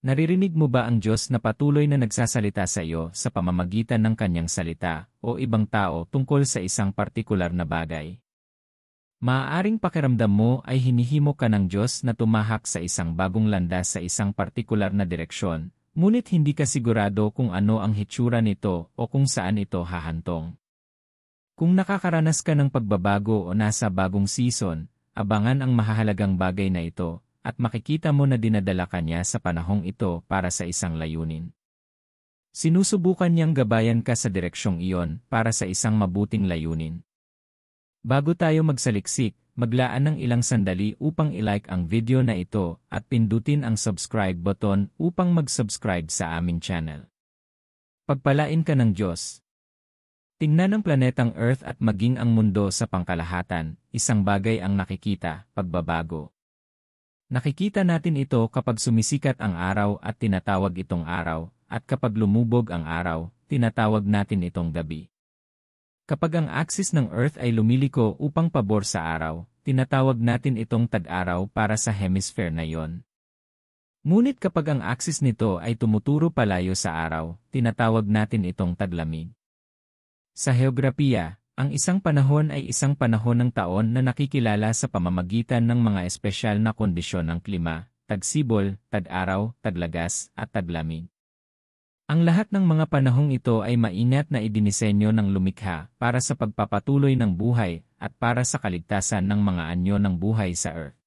Naririnig mo ba ang Diyos na patuloy na nagsasalita sa iyo sa pamamagitan ng kanyang salita o ibang tao tungkol sa isang partikular na bagay? Maaaring pakiramdam mo ay hinihimo ka ng Diyos na tumahak sa isang bagong landas sa isang partikular na direksyon, ngunit hindi ka sigurado kung ano ang hitsura nito o kung saan ito hahantong. Kung nakakaranas ka ng pagbabago o nasa bagong season, abangan ang mahahalagang bagay na ito, at makikita mo na dinadala ka niya sa panahong ito para sa isang layunin. Sinusubukan niyang gabayan ka sa direksyong iyon para sa isang mabuting layunin. Bago tayo magsaliksik, maglaan ng ilang sandali upang ilike ang video na ito at pindutin ang subscribe button upang mag-subscribe sa aming channel. Pagpalain ka ng Diyos. Tingnan ang planetang Earth at maging ang mundo sa pangkalahatan, isang bagay ang nakikita, pagbabago. Nakikita natin ito kapag sumisikat ang araw at tinatawag itong araw, at kapag lumubog ang araw, tinatawag natin itong gabi. Kapag ang axis ng Earth ay lumiliko upang pabor sa araw, tinatawag natin itong tag-araw para sa hemisphere na iyon. Ngunit kapag ang axis nito ay tumuturo palayo sa araw, tinatawag natin itong taglamig. Sa heograpiya, ang isang panahon ay isang panahon ng taon na nakikilala sa pamamagitan ng mga espesyal na kondisyon ng klima, tagsibol, tag-araw, taglagas, at taglamig. Ang lahat ng mga panahong ito ay maingat na idinisenyo ng lumikha para sa pagpapatuloy ng buhay at para sa kaligtasan ng mga anyo ng buhay sa Earth.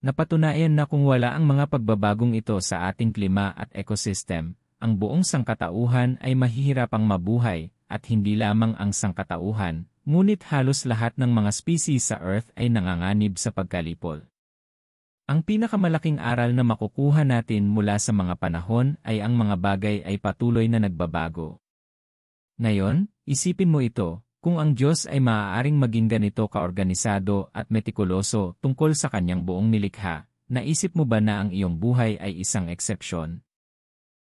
Napatunayan na kung wala ang mga pagbabagong ito sa ating klima at ecosystem, ang buong sangkatauhan ay mahihirapang mabuhay, at hindi lamang ang sangkatauhan, ngunit halos lahat ng mga species sa Earth ay nanganganib sa pagkalipol. Ang pinakamalaking aral na makukuha natin mula sa mga panahon ay ang mga bagay ay patuloy na nagbabago. Ngayon, isipin mo ito, kung ang Diyos ay maaaring maging ganito kaorganisado at metikuloso tungkol sa kanyang buong nilikha, naisip mo ba na ang iyong buhay ay isang eksepsyon?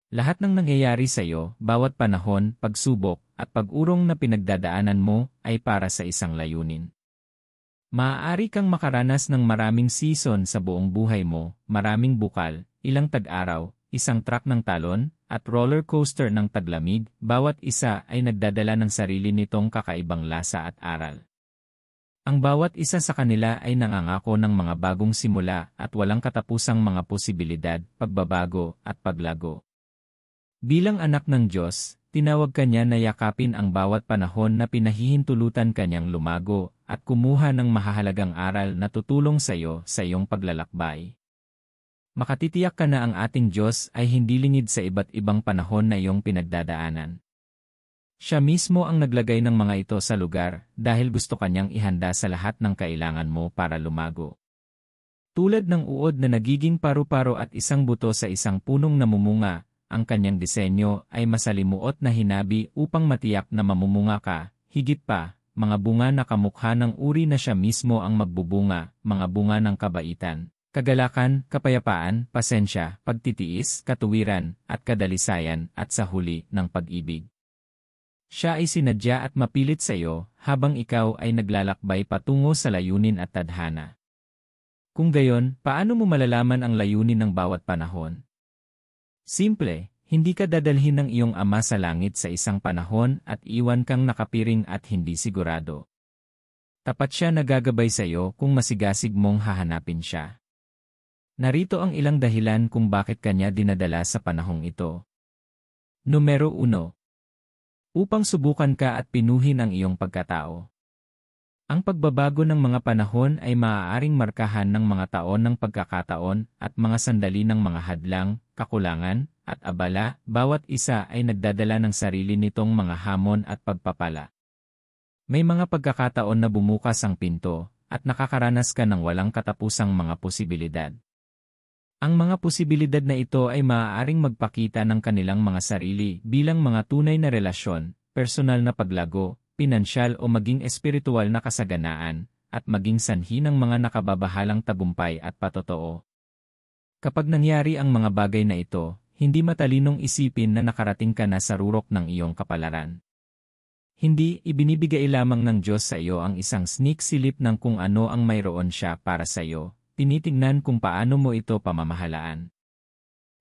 Lahat ng nangyayari sa iyo, bawat panahon, pagsubok, at pag-urong na pinagdadaanan mo, ay para sa isang layunin. Maaari kang makaranas ng maraming season sa buong buhay mo, maraming bukal, ilang tag-araw, isang truck ng talon, at roller coaster ng taglamig, bawat isa ay nagdadala ng sarili nitong kakaibang lasa at aral. Ang bawat isa sa kanila ay nangangako ng mga bagong simula at walang katapusang mga posibilidad, pagbabago, at paglago. Bilang anak ng Diyos, tinawag kanya na yakapin ang bawat panahon na pinahihintulutan kanyang lumago at kumuha ng mahahalagang aral na tutulong sa iyo sa iyong paglalakbay. Makatitiyak ka na ang ating Diyos ay hindi lingid sa iba't ibang panahon na iyong pinagdadaanan. Siya mismo ang naglagay ng mga ito sa lugar dahil gusto kanyang ihanda sa lahat ng kailangan mo para lumago. Tulad ng uod na nagiging paru-paro at isang buto sa isang punong namumunga, ang kanyang disenyo ay masalimuot na hinabi upang matiyak na mamumunga ka, higit pa, mga bunga na kamukha ng uri na siya mismo ang magbubunga, mga bunga ng kabaitan, kagalakan, kapayapaan, pasensya, pagtitiis, katuwiran, at kadalisayan, at sa huli, ng pag-ibig. Siya ay sinadya at mapilit sa iyo, habang ikaw ay naglalakbay patungo sa layunin at tadhana. Kung gayon, paano mo malalaman ang layunin ng bawat panahon? Simple, hindi ka dadalhin ng iyong Ama sa langit sa isang panahon at iwan kang nakapiring at hindi sigurado. Tapat siya na gagabay sa iyo kung masigasig mong hahanapin siya. Narito ang ilang dahilan kung bakit kanya dinadala sa panahong ito. Numero 1. Upang subukan ka at pinuhin ang iyong pagkatao. Ang pagbabago ng mga panahon ay maaaring markahan ng mga taon ng pagkakataon at mga sandali ng mga hadlang, kakulangan, at abala, bawat isa ay nagdadala ng sarili nitong mga hamon at pagpapala. May mga pagkakataon na bumukas ang pinto, at nakakaranas ka ng walang katapusang mga posibilidad. Ang mga posibilidad na ito ay maaaring magpakita ng kanilang mga sarili bilang mga tunay na relasyon, personal na paglago, pinansyal o maging espiritual na kasaganaan, at maging sanhi ng mga nakababahalang tagumpay at patotoo. Kapag nangyari ang mga bagay na ito, hindi matalinong isipin na nakarating ka na sa rurok ng iyong kapalaran. Hindi, ibinibigay lamang ng Diyos sa iyo ang isang sneak silip ng kung ano ang mayroon siya para sa iyo, tinitingnan kung paano mo ito pamamahalaan.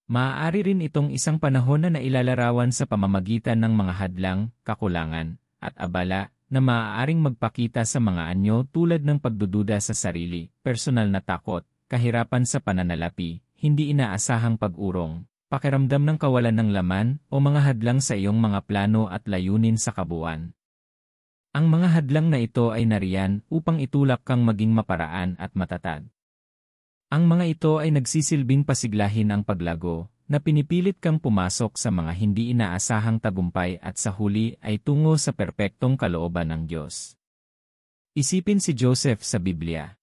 Maaari rin itong isang panahon na nailalarawan sa pamamagitan ng mga hadlang, kakulangan, at abala, na maaaring magpakita sa mga anyo tulad ng pagdududa sa sarili, personal na takot, kahirapan sa pananalapi, hindi inaasahang pag-urong, pakiramdam ng kawalan ng laman, o mga hadlang sa iyong mga plano at layunin sa kabuuan. Ang mga hadlang na ito ay nariyan upang itulak kang maging maparaan at matatag. Ang mga ito ay nagsisilbing pasiglahin ang paglago, na pinipilit kang pumasok sa mga hindi inaasahang tagumpay at sa huli ay tungo sa perpektong kalooban ng Diyos. Isipin si Joseph sa Biblia.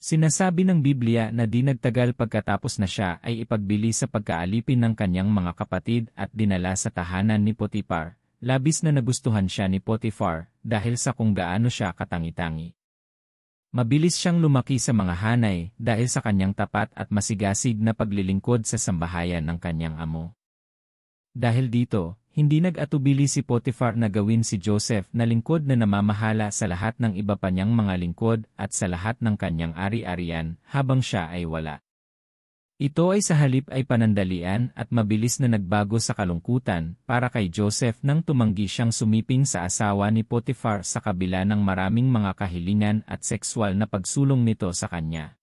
Sinasabi ng Biblia na di nagtagal pagkatapos na siya ay ipagbili sa pagkaalipin ng kanyang mga kapatid at dinala sa tahanan ni Potiphar. Labis na nagustuhan siya ni Potiphar dahil sa kung gaano siya katangi-tangi. Mabilis siyang lumaki sa mga hanay dahil sa kanyang tapat at masigasig na paglilingkod sa sambahayan ng kanyang amo. Dahil dito, hindi nag-atubili si Potiphar na gawin si Joseph na lingkod na namamahala sa lahat ng iba pa niyang mga lingkod at sa lahat ng kanyang ari-arian habang siya ay wala. Ito ay sa halip ay panandalian at mabilis na nagbago sa kalungkutan para kay Joseph nang tumanggi siyang sumiping sa asawa ni Potiphar sa kabila ng maraming mga kahilingan at sexual na pagsulong nito sa kanya.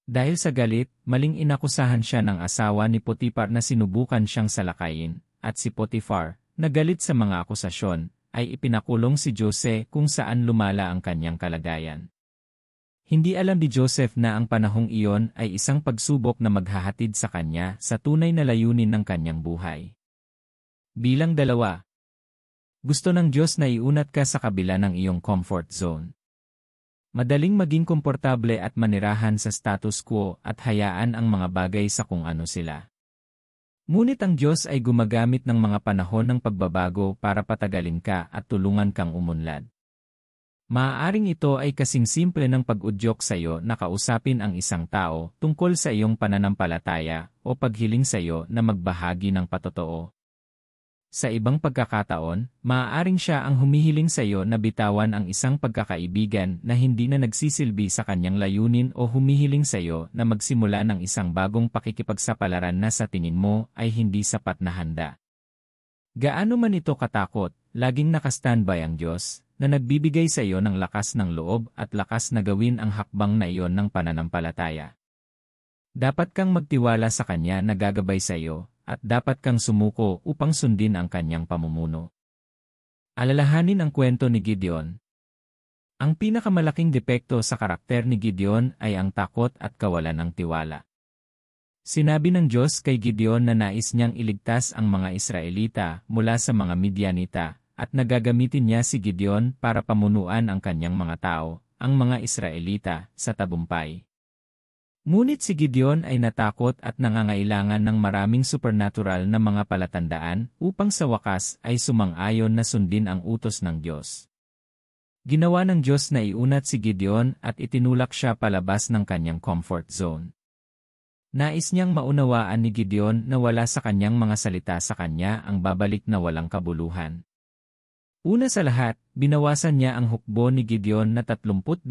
Dahil sa galit, maling inakusahan siya ng asawa ni Potiphar na sinubukan siyang salakayin, at si Potiphar, na galit sa mga akusasyon, ay ipinakulong si Jose kung saan lumala ang kanyang kalagayan. Hindi alam ni Joseph na ang panahong iyon ay isang pagsubok na maghahatid sa kanya sa tunay na layunin ng kanyang buhay. Bilang 2. Gusto ng Diyos na iunat ka sa kabila ng iyong comfort zone. Madaling maging komportable at manirahan sa status quo at hayaan ang mga bagay sa kung ano sila. Ngunit ang Diyos ay gumagamit ng mga panahon ng pagbabago para patagalin ka at tulungan kang umunlad. Maaaring ito ay kasing simple ng pag-udyok sa iyo na kausapin ang isang tao tungkol sa iyong pananampalataya o paghiling sa iyo na magbahagi ng patotoo. Sa ibang pagkakataon, maaaring siya ang humihiling sa iyo na bitawan ang isang pagkakaibigan na hindi na nagsisilbi sa kanyang layunin o humihiling sa iyo na magsimula ng isang bagong pakikipagsapalaran na sa tingin mo ay hindi sapat na handa. Gaano man ito katakot, laging nakastandby ang Diyos, na nagbibigay sa iyo ng lakas ng loob at lakas na gawin ang hakbang na iyon ng pananampalataya. Dapat kang magtiwala sa Kanya na gagabay sa iyo, at dapat kang sumuko upang sundin ang Kanyang pamumuno. Alalahanin ang kwento ni Gideon. Ang pinakamalaking depekto sa karakter ni Gideon ay ang takot at kawalan ng tiwala. Sinabi ng Diyos kay Gideon na nais niyang iligtas ang mga Israelita mula sa mga Midianita, at nagagamitin niya si Gideon para pamunuan ang kanyang mga tao, ang mga Israelita, sa tagumpay. Ngunit si Gideon ay natakot at nangangailangan ng maraming supernatural na mga palatandaan upang sa wakas ay sumang-ayon na sundin ang utos ng Diyos. Ginawa ng Diyos na iunat si Gideon at itinulak siya palabas ng kanyang comfort zone. Nais niyang maunawaan ni Gideon na wala sa kanyang mga salita sa kanya ang babalik na walang kabuluhan. Una sa lahat, binawasan niya ang hukbo ni Gideon na 32,000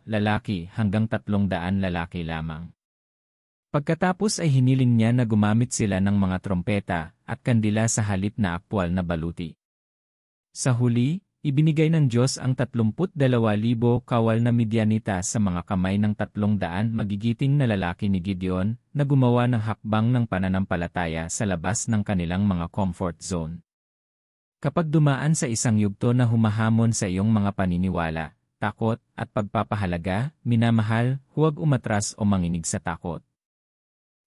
lalaki hanggang 300 lalaki lamang. Pagkatapos ay hiniling niya na gumamit sila ng mga trompeta at kandila sa halip na aktwal na baluti. Sa huli, ibinigay ng Diyos ang 32,000 kawal na Midianita sa mga kamay ng 300 magigiting na lalaki ni Gideon na gumawa ng hakbang ng pananampalataya sa labas ng kanilang mga comfort zone. Kapag dumaan sa isang yugto na humahamon sa iyong mga paniniwala, takot, at pagpapahalaga, minamahal, huwag umatras o manginig sa takot.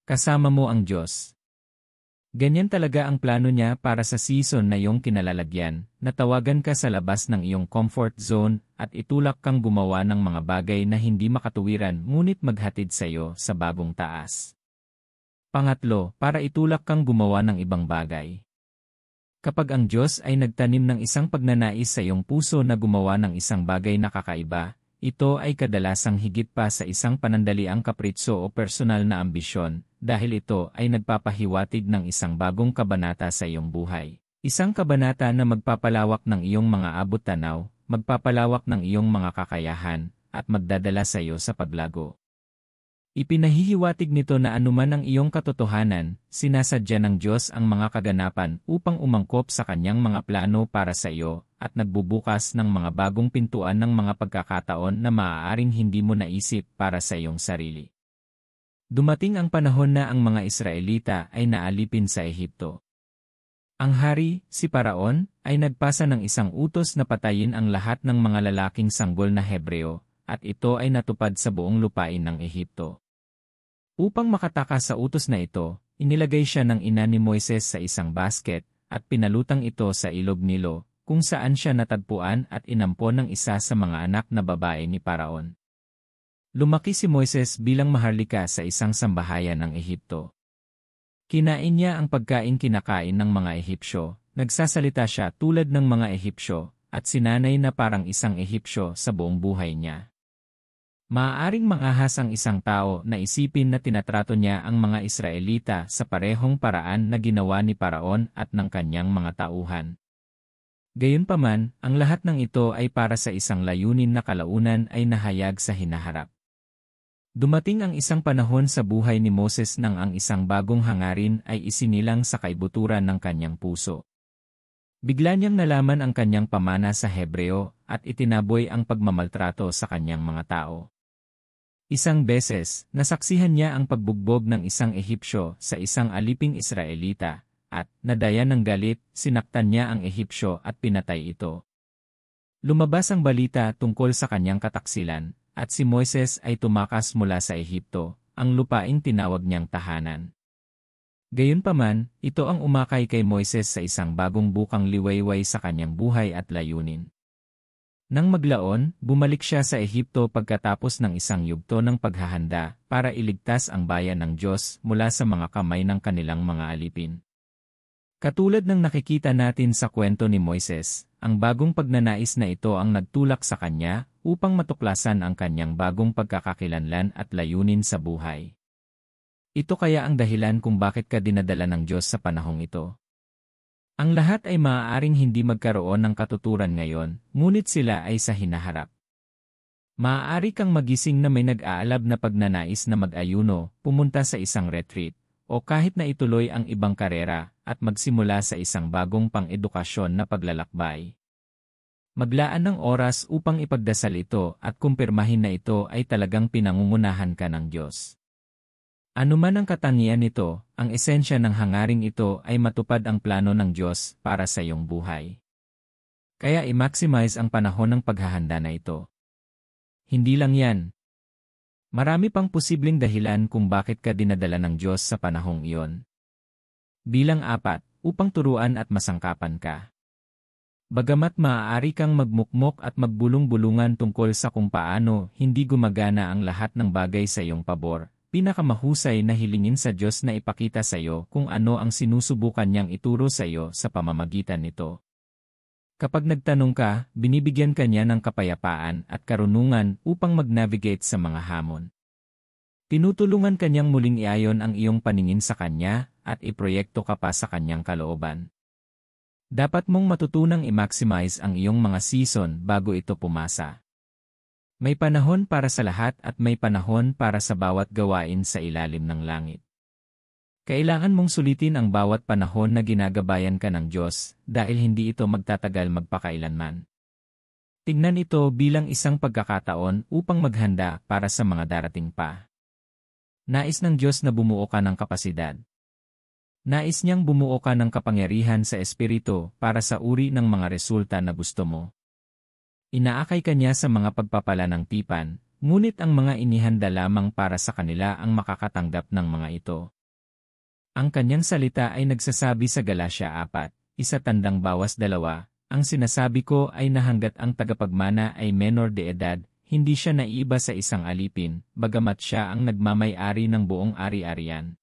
Kasama mo ang Diyos. Ganyan talaga ang plano niya para sa season na iyong kinalalagyan, na tawagan ka sa labas ng iyong comfort zone at itulak kang gumawa ng mga bagay na hindi makatuwiran ngunit maghatid sa iyo sa bagong taas. Pangatlo, para itulak kang gumawa ng ibang bagay. Kapag ang Diyos ay nagtanim ng isang pagnanais sa iyong puso na gumawa ng isang bagay na kakaiba, ito ay kadalasang higit pa sa isang panandaliang kapritso o personal na ambisyon, dahil ito ay nagpapahiwatig ng isang bagong kabanata sa iyong buhay. Isang kabanata na magpapalawak ng iyong mga abot-tanaw, magpapalawak ng iyong mga kakayahan, at magdadala sa iyo sa paglago. Ipinahihiwatig nito na anuman ang iyong katotohanan, sinasadya ng Diyos ang mga kaganapan upang umangkop sa kanyang mga plano para sa iyo, at nagbubukas ng mga bagong pintuan ng mga pagkakataon na maaaring hindi mo naisip para sa iyong sarili. Dumating ang panahon na ang mga Israelita ay naalipin sa Ehipto. Ang hari, si Paraon, ay nagpasa ng isang utos na patayin ang lahat ng mga lalaking sanggol na Hebreo, at ito ay natupad sa buong lupain ng Ehipto. Upang makatakas sa utos na ito, inilagay siya ng ina ni Moises sa isang basket, at pinalutang ito sa ilog Nilo, kung saan siya natagpuan at inampon ng isa sa mga anak na babae ni Paraon. Lumaki si Moises bilang maharlika sa isang sambahayan ng Ehipto. Kinain niya ang pagkain kinakain ng mga Ehipsyo, nagsasalita siya tulad ng mga Ehipsyo, at sinanay na parang isang Ehipsyo sa buong buhay niya. Maaaring mangahas ang isang tao na isipin na tinatrato niya ang mga Israelita sa parehong paraan na ginawa ni Paraon at ng kanyang mga tauhan. Gayunpaman, ang lahat ng ito ay para sa isang layunin na kalaunan ay nahayag sa hinaharap. Dumating ang isang panahon sa buhay ni Moses nang ang isang bagong hangarin ay isinilang sa kaibuturan ng kanyang puso. Bigla niyang nalaman ang kanyang pamana sa Hebreo at itinaboy ang pagmamaltrato sa kanyang mga tao. Isang beses, nasaksihan niya ang pagbugbog ng isang Ehipsyo sa isang aliping Israelita, at, nadaya ng galit, sinaktan niya ang Ehipsyo at pinatay ito. Lumabas ang balita tungkol sa kanyang kataksilan, at si Moises ay tumakas mula sa Ehipto, ang lupaing tinawag niyang tahanan. Gayunpaman, ito ang umakay kay Moises sa isang bagong bukang liwayway sa kanyang buhay at layunin. Nang maglaon, bumalik siya sa Ehipto pagkatapos ng isang yugto ng paghahanda para iligtas ang bayan ng Diyos mula sa mga kamay ng kanilang mga alipin. Katulad ng nakikita natin sa kwento ni Moises, ang bagong pagnanais na ito ang nagtulak sa kanya upang matuklasan ang kanyang bagong pagkakakilanlan at layunin sa buhay. Ito kaya ang dahilan kung bakit ka dinadala ng Diyos sa panahong ito. Ang lahat ay maaaring hindi magkaroon ng katuturan ngayon, ngunit sila ay sa hinaharap. Maaari kang magising na may nag-aalab na pagnanais na mag-ayuno, pumunta sa isang retreat, o kahit na ituloy ang ibang karera, at magsimula sa isang bagong pang-edukasyon na paglalakbay. Maglaan ng oras upang ipagdasal ito at kumpirmahin na ito ay talagang pinangungunahan ka ng Diyos. Ano man ang katangian nito, ang esensya ng hangaring ito ay matupad ang plano ng Diyos para sa iyong buhay. Kaya i-maximize ang panahon ng paghahanda na ito. Hindi lang yan. Marami pang posibleng dahilan kung bakit ka dinadala ng Diyos sa panahong iyon. Bilang 4, upang turuan at masangkapan ka. Bagamat maaari kang magmukmok at magbulong-bulungan tungkol sa kung paano hindi gumagana ang lahat ng bagay sa iyong pabor, pinakamahusay na hilingin sa Diyos na ipakita sa iyo kung ano ang sinusubukan niyang ituro sa iyo sa pamamagitan nito. Kapag nagtanong ka, binibigyan ka niya ng kapayapaan at karunungan upang mag-navigate sa mga hamon. Tinutulungan ka niyang muling iayon ang iyong paningin sa kanya at iproyekto ka pa sa kanyang kalooban. Dapat mong matutunang i-maximize ang iyong mga season bago ito pumasa. May panahon para sa lahat at may panahon para sa bawat gawain sa ilalim ng langit. Kailangan mong sulitin ang bawat panahon na ginagabayan ka ng Diyos dahil hindi ito magtatagal magpakailanman. Tingnan ito bilang isang pagkakataon upang maghanda para sa mga darating pa. Nais ng Diyos na bumuo ka ng kapasidad. Nais niyang bumuo ka ng kapangyarihan sa espiritu para sa uri ng mga resulta na gusto mo. Inaakay ka niya sa mga pagpapala ng tipan, ngunit ang mga inihanda lamang para sa kanila ang makakatanggap ng mga ito. Ang kanyang salita ay nagsasabi sa Galatia 4:1-2, ang sinasabi ko ay na hanggat ang tagapagmana ay menor de edad, hindi siya naiiba sa isang alipin, bagamat siya ang nagmamay-ari ng buong ari-arian.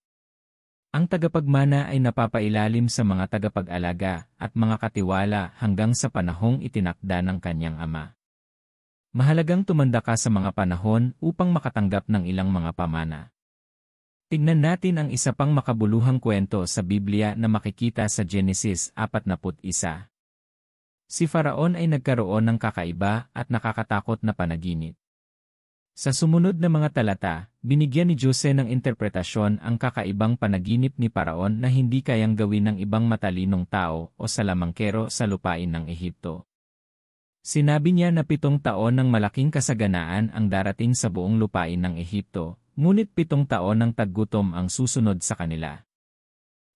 Ang tagapagmana ay napapailalim sa mga tagapag-alaga at mga katiwala hanggang sa panahong itinakda ng kanyang ama. Mahalagang tumanda ka sa mga panahon upang makatanggap ng ilang mga pamana. Tingnan natin ang isa pang makabuluhang kwento sa Biblia na makikita sa Genesis 41. Si Faraon ay nagkaroon ng kakaiba at nakakatakot na panaginip. Sa sumunod na mga talata, binigyan ni Jose ng interpretasyon ang kakaibang panaginip ni Paraon na hindi kayang gawin ng ibang matalinong tao o salamangkero sa lupain ng Ehipto. Sinabi niya na 7 taon ng malaking kasaganaan ang darating sa buong lupain ng Ehipto, ngunit 7 taon ng taggutom ang susunod sa kanila.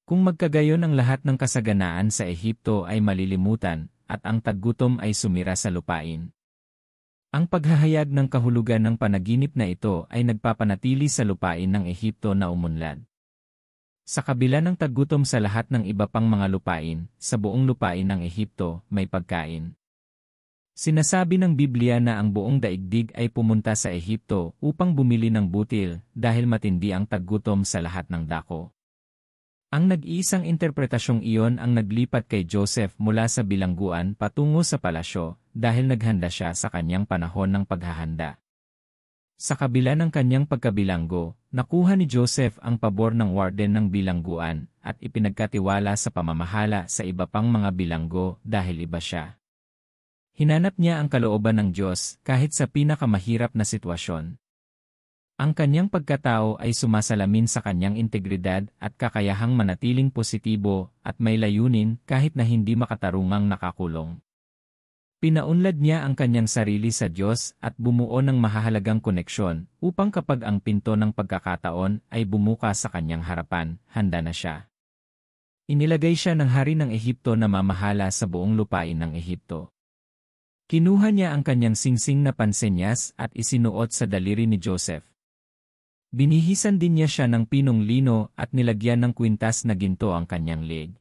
Kung magkagayon ang lahat ng kasaganaan sa Ehipto ay malilimutan, at ang taggutom ay sumira sa lupain. Ang paghahayag ng kahulugan ng panaginip na ito ay nagpapanatili sa lupain ng Ehipto na umunlad. Sa kabila ng taggutom sa lahat ng iba pang mga lupain, sa buong lupain ng Ehipto may pagkain. Sinasabi ng Biblia na ang buong daigdig ay pumunta sa Ehipto upang bumili ng butil dahil matindi ang taggutom sa lahat ng dako. Ang nag-iisang interpretasyong iyon ang naglipat kay Joseph mula sa bilangguan patungo sa palasyo dahil naghanda siya sa kanyang panahon ng paghahanda. Sa kabila ng kanyang pagkabilanggo, nakuha ni Joseph ang pabor ng warden ng bilangguan at ipinagkatiwala sa pamamahala sa iba pang mga bilanggo dahil iba siya. Hinanap niya ang kalooban ng Diyos kahit sa pinakamahirap na sitwasyon. Ang kanyang pagkatao ay sumasalamin sa kanyang integridad at kakayahang manatiling positibo at may layunin kahit na hindi makatarungang nakakulong. Pinaunlad niya ang kanyang sarili sa Diyos at bumuo ng mahahalagang koneksyon upang kapag ang pinto ng pagkakataon ay bumukas sa kanyang harapan, handa na siya. Inilagay siya ng hari ng Ehipto na mamahala sa buong lupain ng Ehipto. Kinuha niya ang kanyang singsing na pansenyas at isinuot sa daliri ni Joseph. Binihisan din niya siya ng pinong lino at nilagyan ng kwintas na ginto ang kanyang leeg.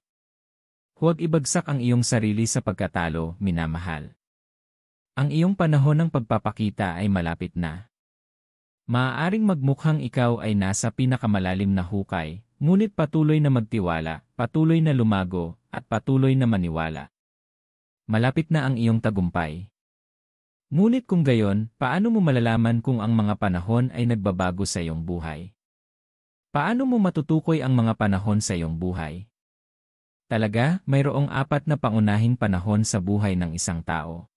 Huwag ibagsak ang iyong sarili sa pagkatalo, minamahal. Ang iyong panahon ng pagpapakita ay malapit na. Maaaring magmukhang ikaw ay nasa pinakamalalim na hukay, ngunit patuloy na magtiwala, patuloy na lumago, at patuloy na maniwala. Malapit na ang iyong tagumpay. Ngunit kung gayon, paano mo malalaman kung ang mga panahon ay nagbabago sa iyong buhay? Paano mo matutukoy ang mga panahon sa iyong buhay? Talaga, mayroong 4 na pangunahing panahon sa buhay ng isang tao.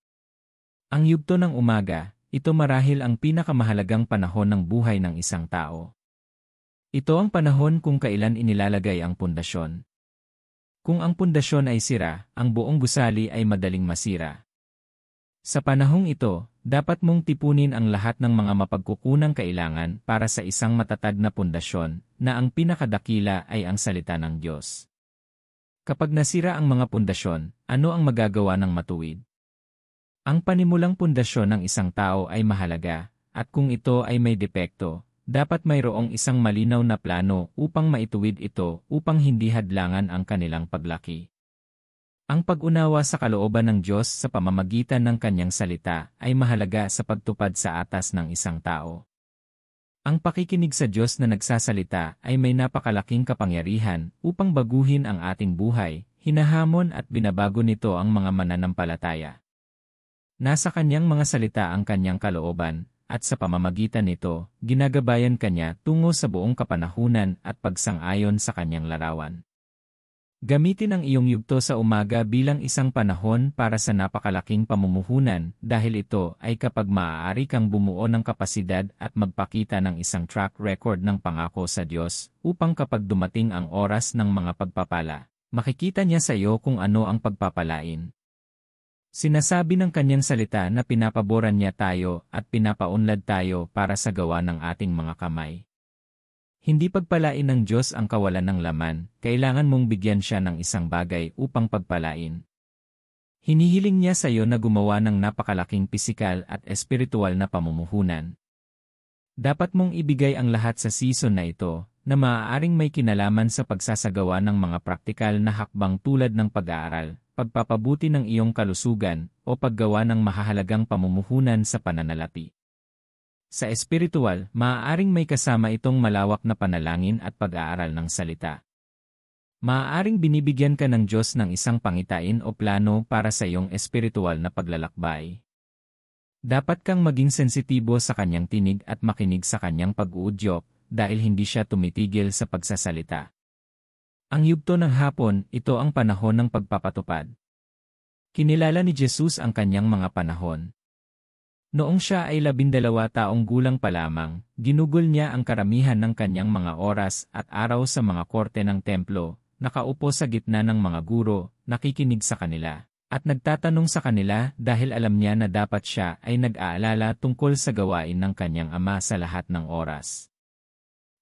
Ang yugto ng umaga, ito marahil ang pinakamahalagang panahon ng buhay ng isang tao. Ito ang panahon kung kailan inilalagay ang pundasyon. Kung ang pundasyon ay sira, ang buong gusali ay madaling masira. Sa panahong ito, dapat mong tipunin ang lahat ng mga mapagkukunang kailangan para sa isang matatag na pundasyon, na ang pinakadakila ay ang salita ng Diyos. Kapag nasira ang mga pundasyon, ano ang magagawa ng matuwid? Ang panimulang pundasyon ng isang tao ay mahalaga, at kung ito ay may depekto, dapat mayroong isang malinaw na plano upang maituwid ito upang hindi hadlangan ang kanilang paglaki. Ang pag-unawa sa kalooban ng Diyos sa pamamagitan ng kanyang salita ay mahalaga sa pagtupad sa atas ng isang tao. Ang pakikinig sa Diyos na nagsasalita ay may napakalaking kapangyarihan upang baguhin ang ating buhay, hinahamon at binabago nito ang mga mananampalataya. Nasa kanyang mga salita ang kanyang kalooban, at sa pamamagitan nito, ginagabayan kanya tungo sa buong kapanahunan at pagsang-ayon sa kanyang larawan. Gamitin ang iyong yugto sa umaga bilang isang panahon para sa napakalaking pamumuhunan dahil ito ay kapag maaari kang bumuo ng kapasidad at magpakita ng isang track record ng pangako sa Diyos upang kapag dumating ang oras ng mga pagpapala, makikita niya sa iyo kung ano ang pagpapalain. Sinasabi ng kanyang salita na pinapaboran niya tayo at pinapaunlad tayo para sa gawa ng ating mga kamay. Hindi pagpalain ng Diyos ang kawalan ng laman, kailangan mong bigyan siya ng isang bagay upang pagpalain. Hinihiling niya sa iyo na gumawa ng napakalaking pisikal at espiritual na pamumuhunan. Dapat mong ibigay ang lahat sa season na ito, na maaaring may kinalaman sa pagsasagawa ng mga praktikal na hakbang tulad ng pag-aaral, pagpapabuti ng iyong kalusugan, o paggawa ng mahahalagang pamumuhunan sa pananalapi. Sa espiritual, maaaring may kasama itong malawak na panalangin at pag-aaral ng salita. Maaaring binibigyan ka ng Diyos ng isang pangitain o plano para sa iyong espiritual na paglalakbay. Dapat kang maging sensitibo sa kanyang tinig at makinig sa kanyang pag-uudyok dahil hindi siya tumitigil sa pagsasalita. Ang yugto ng hapon, ito ang panahon ng pagpapatupad. Kinilala ni Jesus ang kanyang mga panahon. Noong siya ay 12 taong gulang pa lamang, ginugol niya ang karamihan ng kanyang mga oras at araw sa mga korte ng templo, nakaupo sa gitna ng mga guro, nakikinig sa kanila, at nagtatanong sa kanila dahil alam niya na dapat siya ay nag-aalala tungkol sa gawain ng kanyang ama sa lahat ng oras.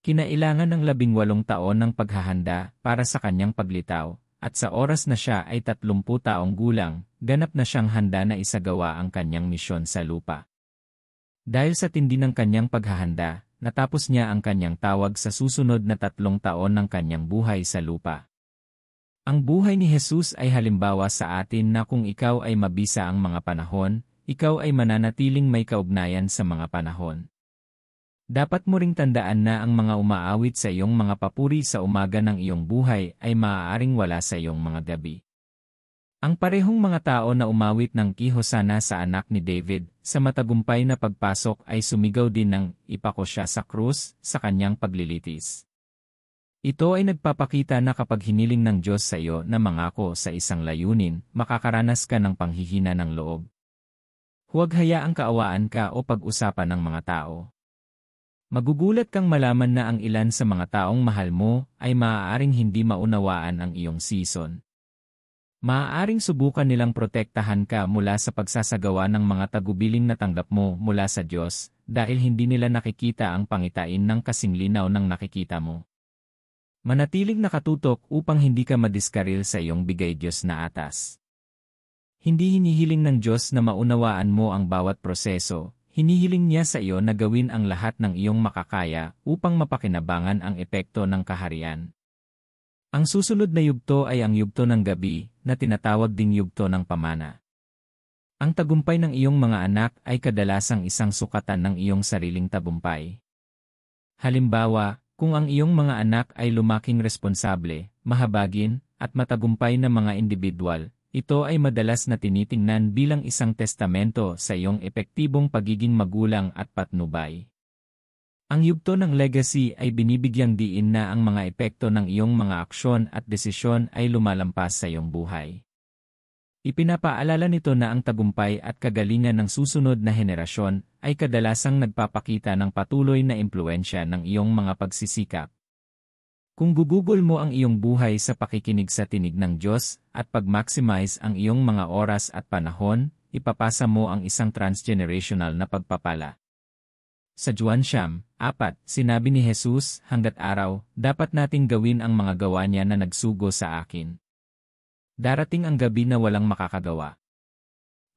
Kinailangan ng 18 taon ng paghahanda para sa kanyang paglitaw, at sa oras na siya ay 30 taong gulang, ganap na siyang handa na isagawa ang kanyang misyon sa lupa. Dahil sa tindi ng kanyang paghahanda, natapos niya ang kanyang tawag sa susunod na 3 taon ng kanyang buhay sa lupa. Ang buhay ni Jesus ay halimbawa sa atin na kung ikaw ay mabisa ang mga panahon, ikaw ay mananatiling may kaugnayan sa mga panahon. Dapat mo ring tandaan na ang mga umaawit sa iyong mga papuri sa umaga ng iyong buhay ay maaaring wala sa iyong mga gabi. Ang parehong mga tao na umawit ng Ki-Hosana sa anak ni David, sa matagumpay na pagpasok ay sumigaw din ng ipako siya sa krus sa kanyang paglilitis. Ito ay nagpapakita na kapag hiniling ng Diyos sa iyo na mangako sa isang layunin, makakaranas ka ng panghihina ng loob. Huwag hayaang kaawaan ka o pag-usapan ng mga tao. Magugulat kang malaman na ang ilan sa mga taong mahal mo ay maaaring hindi maunawaan ang iyong season. Maaaring subukan nilang protektahan ka mula sa pagsasagawa ng mga tagubiling na tanggap mo mula sa Diyos dahil hindi nila nakikita ang pangitain ng kasing linaw ng nakikita mo. Manatiling nakatutok upang hindi ka madiskaril sa iyong bigay Diyos na atas. Hindi hinihiling ng Diyos na maunawaan mo ang bawat proseso. Hinihiling niya sa iyo na gawin ang lahat ng iyong makakaya upang mapakinabangan ang epekto ng kaharian. Ang susunod na yugto ay ang yugto ng gabi, na tinatawag ding yugto ng pamana. Ang tagumpay ng iyong mga anak ay kadalasang isang sukatan ng iyong sariling tagumpay. Halimbawa, kung ang iyong mga anak ay lumaking responsable, mahabagin, at matagumpay na mga individual, ito ay madalas na tinitingnan bilang isang testamento sa iyong epektibong pagiging magulang at patnubay. Ang yugto ng legacy ay binibigyang diin na ang mga epekto ng iyong mga aksyon at desisyon ay lumalampas sa iyong buhay. Ipinapaalala nito na ang tagumpay at kagalingan ng susunod na henerasyon ay kadalasang nagpapakita ng patuloy na impluensya ng iyong mga pagsisikap. Kung gugugol mo ang iyong buhay sa pakikinig sa tinig ng Diyos at pag-maximize ang iyong mga oras at panahon, ipapasa mo ang isang transgenerational na pagpapala. Sa Juan 4:4, sinabi ni Jesus, hanggat araw, dapat nating gawin ang mga gawa niya na nagsugo sa akin. Darating ang gabi na walang makakagawa.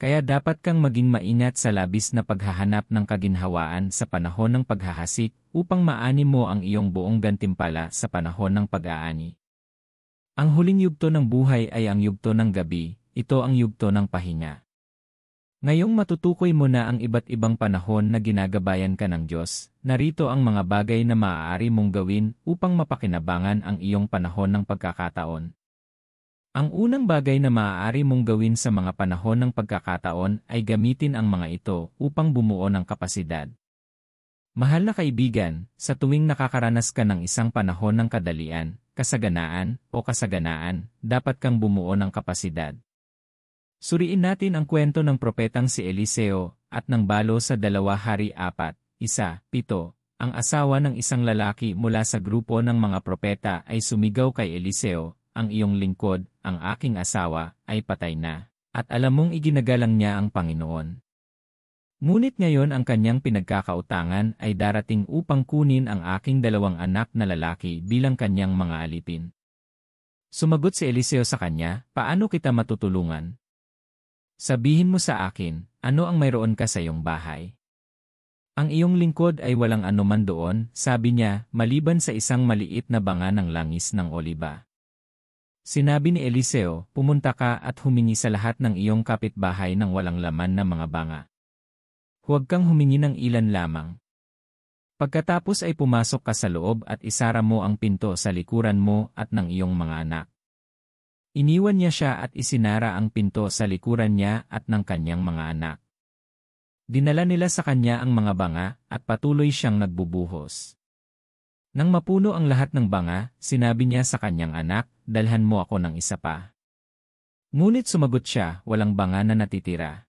Kaya dapat kang maging maingat sa labis na paghahanap ng kaginhawaan sa panahon ng paghahasik upang maani mo ang iyong buong gantimpala sa panahon ng pag-aani. Ang huling yugto ng buhay ay ang yugto ng gabi, ito ang yugto ng pahinga. Ngayong matutukoy mo na ang iba't ibang panahon na ginagabayan ka ng Diyos, narito ang mga bagay na maaari mong gawin upang mapakinabangan ang iyong panahon ng pagkakataon. Ang unang bagay na maaari mong gawin sa mga panahon ng pagkakataon ay gamitin ang mga ito upang bumuo ng kapasidad. Mahal na kaibigan, sa tuwing nakakaranas ka ng isang panahon ng kadalian, kasaganaan, o kasaganaan, dapat kang bumuo ng kapasidad. Suriin natin ang kwento ng propetang si Eliseo at ng balo sa 2 Hari 4:1-7. Ang asawa ng isang lalaki mula sa grupo ng mga propeta ay sumigaw kay Eliseo, ang iyong lingkod, ang aking asawa, ay patay na, at alam mong iginagalang niya ang Panginoon. Ngunit ngayon ang kanyang pinagkakautangan ay darating upang kunin ang aking 2 anak na lalaki bilang kanyang mga alipin. Sumagot si Eliseo sa kanya, paano kita matutulungan? Sabihin mo sa akin, ano ang mayroon ka sa iyong bahay? Ang iyong lingkod ay walang anuman doon, sabi niya, maliban sa isang maliit na banga ng langis ng oliba. Sinabi ni Eliseo, pumunta ka at humingi sa lahat ng iyong kapitbahay ng walang laman na mga banga. Huwag kang humingi ng ilan lamang. Pagkatapos ay pumasok ka sa loob at isara mo ang pinto sa likuran mo at ng iyong mga anak. Iniwan niya siya at isinara ang pinto sa likuran niya at ng kanyang mga anak. Dinala nila sa kanya ang mga banga at patuloy siyang nagbubuhos. Nang mapuno ang lahat ng banga, sinabi niya sa kanyang anak, dalhan mo ako ng isa pa. Ngunit sumagot siya, walang banga na natitira.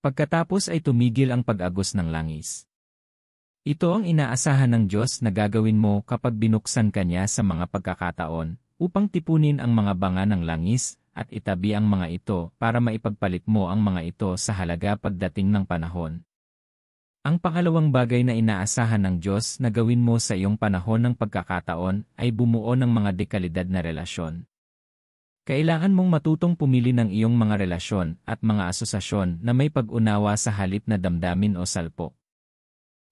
Pagkatapos ay tumigil ang pag-agos ng langis. Ito ang inaasahan ng Diyos na gagawin mo kapag binuksan ka niya sa mga pagkakataon, upang tipunin ang mga banga ng langis, at itabi ang mga ito para maipagpalit mo ang mga ito sa halaga pagdating ng panahon. Ang pangalawang bagay na inaasahan ng Diyos na gawin mo sa iyong panahon ng pagkakataon ay bumuo ng mga dekalidad na relasyon. Kailangan mong matutong pumili ng iyong mga relasyon at mga asosasyon na may pag-unawa sa halip na damdamin o salpok.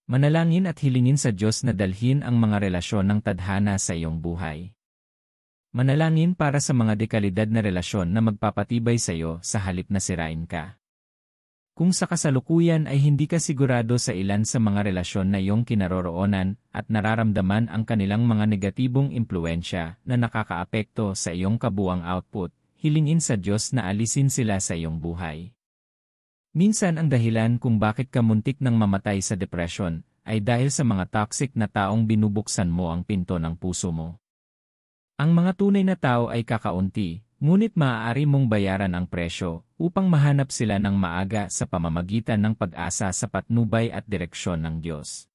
Manalangin at hilingin sa Diyos na dalhin ang mga relasyon ng tadhana sa iyong buhay. Manalangin para sa mga dekalidad na relasyon na magpapatibay sa iyo sa halip na sirain ka. Kung sa kasalukuyan ay hindi ka sigurado sa ilan sa mga relasyon na iyong kinaroroonan at nararamdaman ang kanilang mga negatibong impluensya na nakakaapekto sa iyong kabuuang output, hilingin sa Diyos na alisin sila sa iyong buhay. Minsan ang dahilan kung bakit ka muntik ng mamatay sa depresyon ay dahil sa mga toxic na taong binubuksan mo ang pinto ng puso mo. Ang mga tunay na tao ay kakaunti, ngunit maaari mong bayaran ang presyo upang mahanap sila ng maaga sa pamamagitan ng pag-asa sa patnubay at direksyon ng Diyos.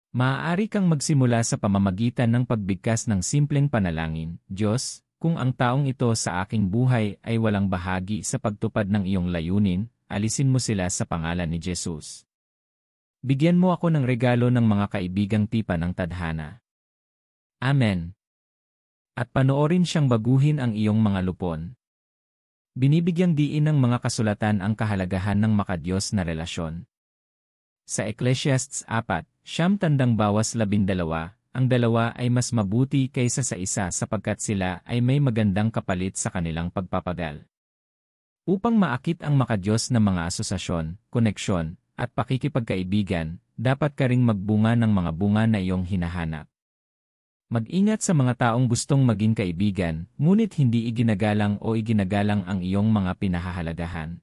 Maaari kang magsimula sa pamamagitan ng pagbigkas ng simpleng panalangin, Diyos, kung ang taong ito sa aking buhay ay walang bahagi sa pagtupad ng iyong layunin, alisin mo sila sa pangalan ni Jesus. Bigyan mo ako ng regalo ng mga kaibigang tipa ng tadhana. Amen. At panoorin siyang baguhin ang iyong mga lupon. Binibigyang diin ng mga kasulatan ang kahalagahan ng makadiyos na relasyon. Sa Ecclesiastes 4:12, ang dalawa ay mas mabuti kaysa sa isa sapagkat sila ay may magandang kapalit sa kanilang pagpapagal. Upang maakit ang makadiyos na mga asosasyon, koneksyon, at pakikipagkaibigan, dapat ka ring magbunga ng mga bunga na iyong hinahanap. Mag-ingat sa mga taong gustong maging kaibigan, ngunit hindi iginagalang o iginagalang ang iyong mga pinahahalagahan.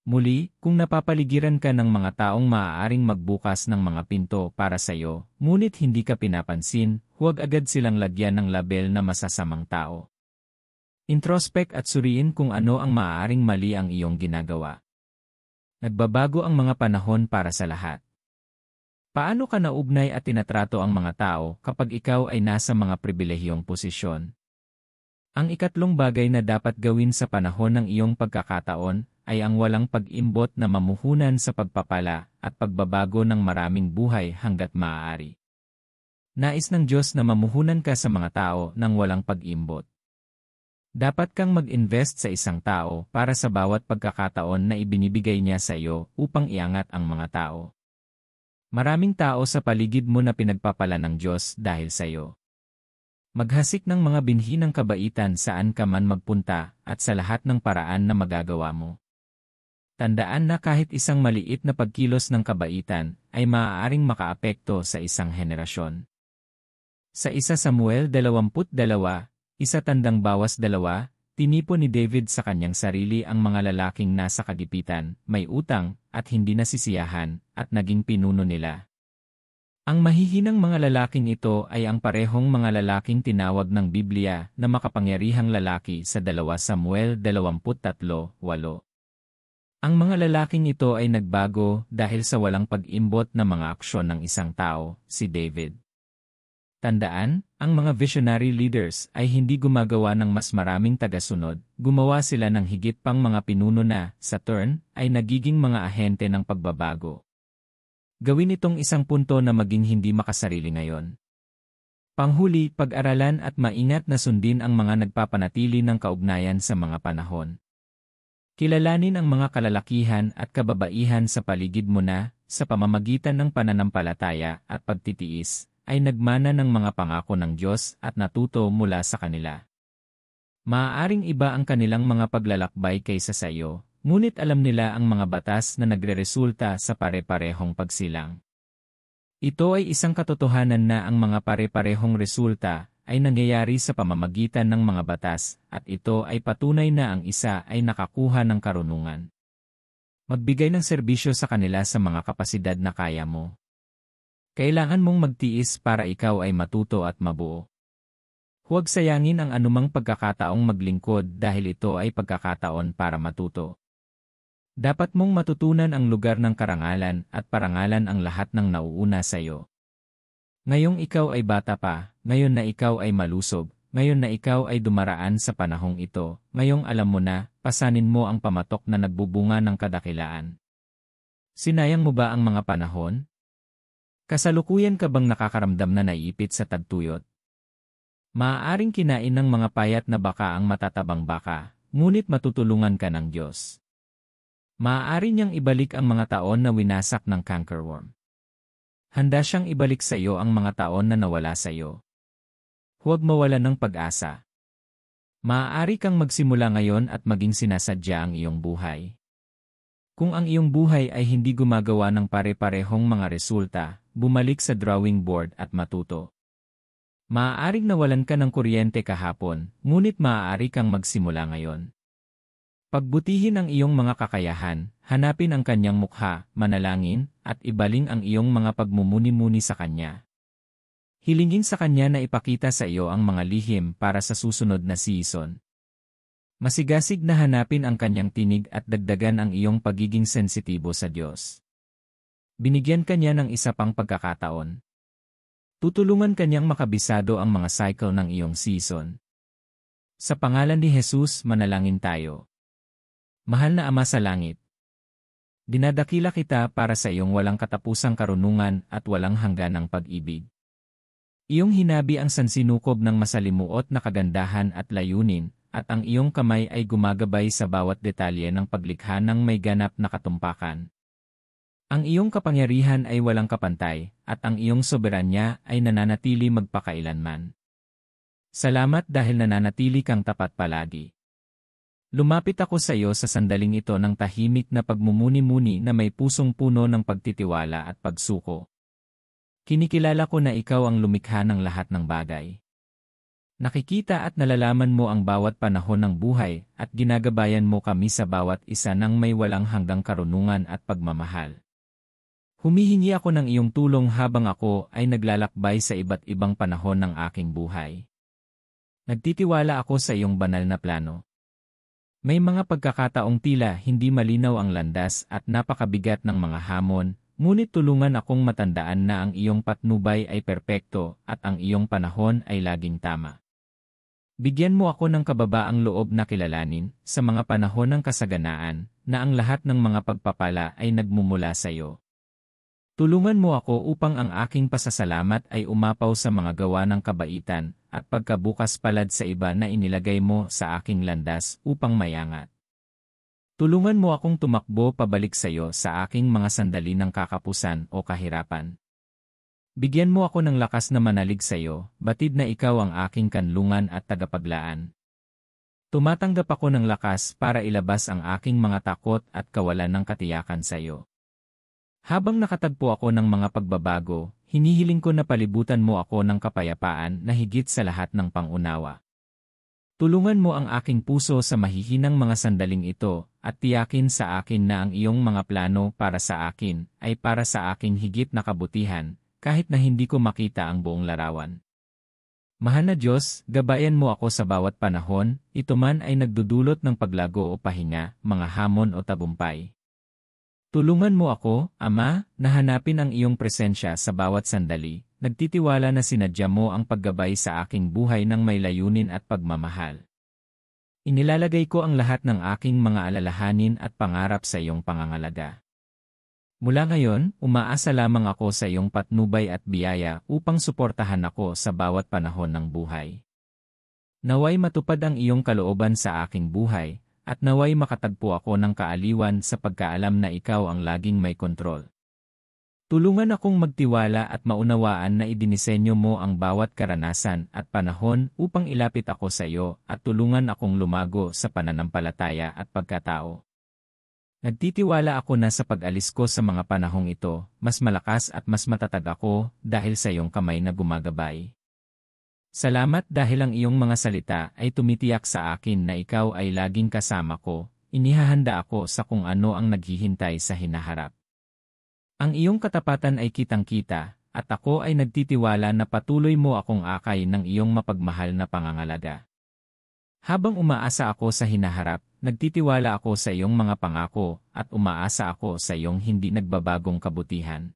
Muli, kung napapaligiran ka ng mga taong maaaring magbukas ng mga pinto para sa iyo, ngunit hindi ka pinapansin, huwag agad silang lagyan ng label na masasamang tao. Introspect at suriin kung ano ang maaaring mali ang iyong ginagawa. Nagbabago ang mga panahon para sa lahat. Paano ka naugnay at tinatrato ang mga tao kapag ikaw ay nasa mga pribilehiyong posisyon? Ang ikatlong bagay na dapat gawin sa panahon ng iyong pagkakataon ay ang walang pag-imbot na mamuhunan sa pagpapala at pagbabago ng maraming buhay hanggat maaari. Nais ng Diyos na mamuhunan ka sa mga tao ng walang pag-imbot. Dapat kang mag-invest sa isang tao para sa bawat pagkakataon na ibinibigay niya sa iyo upang iangat ang mga tao. Maraming tao sa paligid mo na pinagpapala ng Diyos dahil sa iyo. Maghasik ng mga binhi ng kabaitan saan ka man magpunta at sa lahat ng paraan na magagawa mo. Tandaan na kahit isang maliit na pagkilos ng kabaitan ay maaaring makaapekto sa isang henerasyon. Sa 1 Samuel 22, 1:2, tinipon ni David sa kanyang sarili ang mga lalaking nasa kagipitan, may utang, at hindi nasisiyahan, at naging pinuno nila. Ang mahihinang mga lalaking ito ay ang parehong mga lalaking tinawag ng Biblia na makapangyarihang lalaki sa 2 Samuel 23:8. Ang mga lalaking ito ay nagbago dahil sa walang pag-imbot na mga aksyon ng isang tao, si David. Tandaan, ang mga visionary leaders ay hindi gumagawa ng mas maraming tagasunod, gumawa sila ng higit pang mga pinuno na, sa turn, ay nagiging mga ahente ng pagbabago. Gawin itong isang punto na maging hindi makasarili ngayon. Panghuli, pag-aralan at maingat na sundin ang mga nagpapanatili ng kaugnayan sa mga panahon. Kilalanin ang mga kalalakihan at kababaihan sa paligid mo na, sa pamamagitan ng pananampalataya at pagtitiis, ay nagmana ng mga pangako ng Diyos at natuto mula sa kanila. Maaaring iba ang kanilang mga paglalakbay kaysa sa iyo, ngunit alam nila ang mga batas na nagreresulta sa pare-parehong pagsilang. Ito ay isang katotohanan na ang mga pare-parehong resulta ay nangyayari sa pamamagitan ng mga batas, at ito ay patunay na ang isa ay nakakuha ng karunungan. Magbigay ng serbisyo sa kanila sa mga kapasidad na kaya mo. Kailangan mong magtiis para ikaw ay matuto at mabuo. Huwag sayangin ang anumang pagkakataong maglingkod dahil ito ay pagkakataon para matuto. Dapat mong matutunan ang lugar ng karangalan at parangalan ang lahat ng nauuna sa iyo. Ngayong ikaw ay bata pa, ngayon na ikaw ay malusog, ngayon na ikaw ay dumaraan sa panahong ito, ngayong alam mo na, pasanin mo ang pamatok na nagbubunga ng kadakilaan. Sinayang mo ba ang mga panahon? Kasalukuyan ka bang nakakaramdam na naiipit sa tagtuyot? Maaaring kinain ng mga payat na baka ang matatabang baka, ngunit matutulungan ka ng Diyos. Maaari niyang ibalik ang mga taon na winasak ng cankerworm. Handa siyang ibalik sa iyo ang mga taon na nawala sa iyo. Huwag mawalan ng pag-asa. Maaari kang magsimula ngayon at maging sinasadya ang iyong buhay. Kung ang iyong buhay ay hindi gumagawa ng pare-parehong mga resulta, bumalik sa drawing board at matuto. Maaaring nawalan ka ng kuryente kahapon, ngunit maaari kang magsimula ngayon. Pagbutihin ang iyong mga kakayahan, hanapin ang kanyang mukha, manalangin, at ibaling ang iyong mga pagmumuni-muni sa kanya. Hilingin sa kanya na ipakita sa iyo ang mga lihim para sa susunod na season. Masigasig na hanapin ang kanyang tinig at dagdagan ang iyong pagiging sensitibo sa Diyos. Binigyan kanya ng isa pang pagkakataon. Tutulungan kanyang makabisado ang mga cycle ng iyong season. Sa pangalan ni Jesus, manalangin tayo. Mahal na Ama sa langit, dinadakila kita para sa iyong walang katapusang karunungan at walang hangganang pag-ibig. Iyong hinabi ang sansinukob ng masalimuot na kagandahan at layunin, at ang iyong kamay ay gumagabay sa bawat detalye ng paglikha ng may ganap na katumpakan. Ang iyong kapangyarihan ay walang kapantay, at ang iyong soberanya ay nananatili magpakailanman. Salamat dahil nananatili kang tapat palagi. Lumapit ako sa iyo sa sandaling ito ng tahimik na pagmumuni-muni na may pusong puno ng pagtitiwala at pagsuko. Kinikilala ko na ikaw ang lumikha ng lahat ng bagay. Nakikita at nalalaman mo ang bawat panahon ng buhay at ginagabayan mo kami sa bawat isa ng may walang hanggang karunungan at pagmamahal. Humihingi ako ng iyong tulong habang ako ay naglalakbay sa iba't ibang panahon ng aking buhay. Nagtitiwala ako sa iyong banal na plano. May mga pagkakataong tila hindi malinaw ang landas at napakabigat ng mga hamon, ngunit tulungan akong matandaan na ang iyong patnubay ay perpekto at ang iyong panahon ay laging tama. Bigyan mo ako ng kababaang loob na kilalanin, sa mga panahon ng kasaganaan, na ang lahat ng mga pagpapala ay nagmumula sa iyo. Tulungan mo ako upang ang aking pasasalamat ay umapaw sa mga gawa ng kabaitan, at pagkabukas palad sa iba na inilagay mo sa aking landas upang mayangat. Tulungan mo akong tumakbo pabalik sa iyo sa aking mga sandali ng kakapusan o kahirapan. Bigyan mo ako ng lakas na manalig sa iyo, batid na ikaw ang aking kanlungan at tagapaglaan. Tumatanggap ako ng lakas para ilabas ang aking mga takot at kawalan ng katiyakan sa iyo. Habang nakatagpo ako ng mga pagbabago, hinihiling ko na palibutan mo ako ng kapayapaan na higit sa lahat ng pangunawa. Tulungan mo ang aking puso sa mahihinang mga sandaling ito, at tiyakin sa akin na ang iyong mga plano para sa akin ay para sa aking higit na kabutihan, kahit na hindi ko makita ang buong larawan. Mahal na Diyos, gabayan mo ako sa bawat panahon, ito man ay nagdudulot ng paglago o pahinga, mga hamon o tagumpay. Tulungan mo ako, Ama, na hanapin ang iyong presensya sa bawat sandali, nagtitiwala na sinadya mo ang paggabay sa aking buhay ng may layunin at pagmamahal. Inilalagay ko ang lahat ng aking mga alalahanin at pangarap sa iyong pangangalaga. Mula ngayon, umaasa lamang ako sa iyong patnubay at biyaya upang suportahan ako sa bawat panahon ng buhay. Naway matupad ang iyong kalooban sa aking buhay, at naway makatagpo ako ng kaaliwan sa pagkaalam na ikaw ang laging may kontrol. Tulungan akong magtiwala at maunawaan na idinisenyo mo ang bawat karanasan at panahon upang ilapit ako sa iyo at tulungan akong lumago sa pananampalataya at pagkatao. Nagtitiwala ako na sa pag-alis ko sa mga panahong ito, mas malakas at mas matatag ako dahil sa iyong kamay na gumagabay. Salamat dahil ang iyong mga salita ay tumitiyak sa akin na ikaw ay laging kasama ko, inihahanda ako sa kung ano ang naghihintay sa hinaharap. Ang iyong katapatan ay kitang-kita, at ako ay nagtitiwala na patuloy mo akong akay ng iyong mapagmahal na pangangalaga. Habang umaasa ako sa hinaharap, nagtitiwala ako sa iyong mga pangako, at umaasa ako sa iyong hindi nagbabagong kabutihan.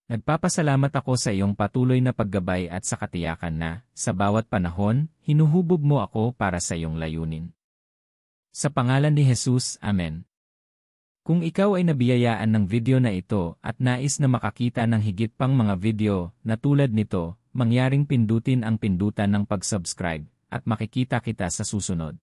Nagpapasalamat ako sa iyong patuloy na paggabay at sa katiyakan na, sa bawat panahon, hinuhubog mo ako para sa iyong layunin. Sa pangalan ni Jesus, Amen. Kung ikaw ay nabiyayaan ng video na ito at nais na makakita ng higit pang mga video na tulad nito, mangyaring pindutin ang pindutan ng pag-subscribe at makikita kita sa susunod.